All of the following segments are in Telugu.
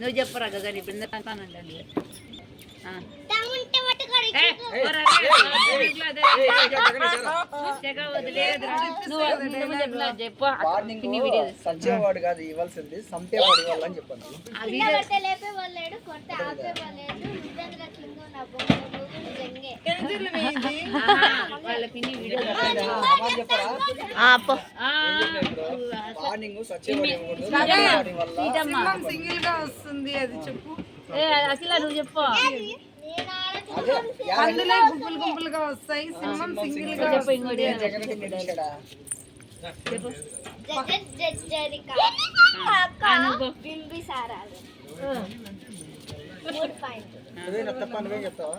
నువ్వు చెప్పరా గగన్ ఇప్పుడు సంచేవాడు కాదు ఇవ్వాల్సింది, సంపేవాడు ఇవ్వాలని చెప్పాను. సింగిల్ గా వస్తుంది అది చెప్పు. అసలు నువ్వు చెప్పు. అందులో గుంపులు గుంపులుగా వస్తాయి. సింహం సింగిల్ గా చెప్పు. ఇంకోటి చెప్తావా?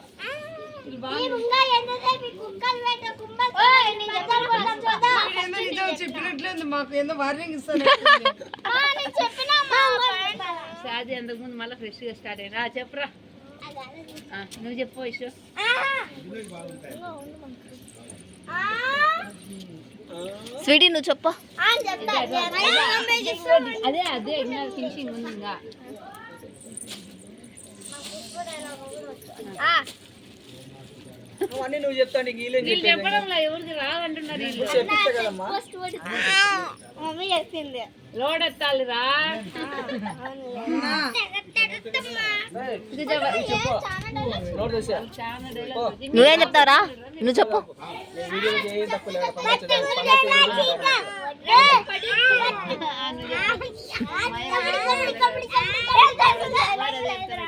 చెప్పినట్లేదు, మాకు ఏందో వార్నింగ్ ఇస్తాను. అది అంతకుముందు మళ్ళీ ఫ్రెష్ గా స్టార్ట్ అయినా చెప్పురా. నువ్వు చెప్పు ఇష్యూ. స్వీటీ నువ్వు చెప్పు. అదే అదే ఫినిషింగ్ ఉంది ఇంకా. అన్నీ నువ్వు చెప్తాను. వీళ్ళు చెప్పడంలో ఎవరికి రాదంటున్నారు. లోడ్ ఎత్తాలి రా. నువ్వేం చెప్తావురా? నువ్వు చెప్పు.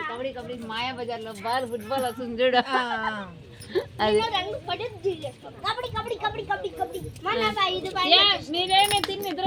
కబడ్డీ కబడ్డీ మాయా బజార్ లో బాల్ ఫుట్బాల్ వస్తుంది చూడు. అది మీరేమే తిని నిద్ర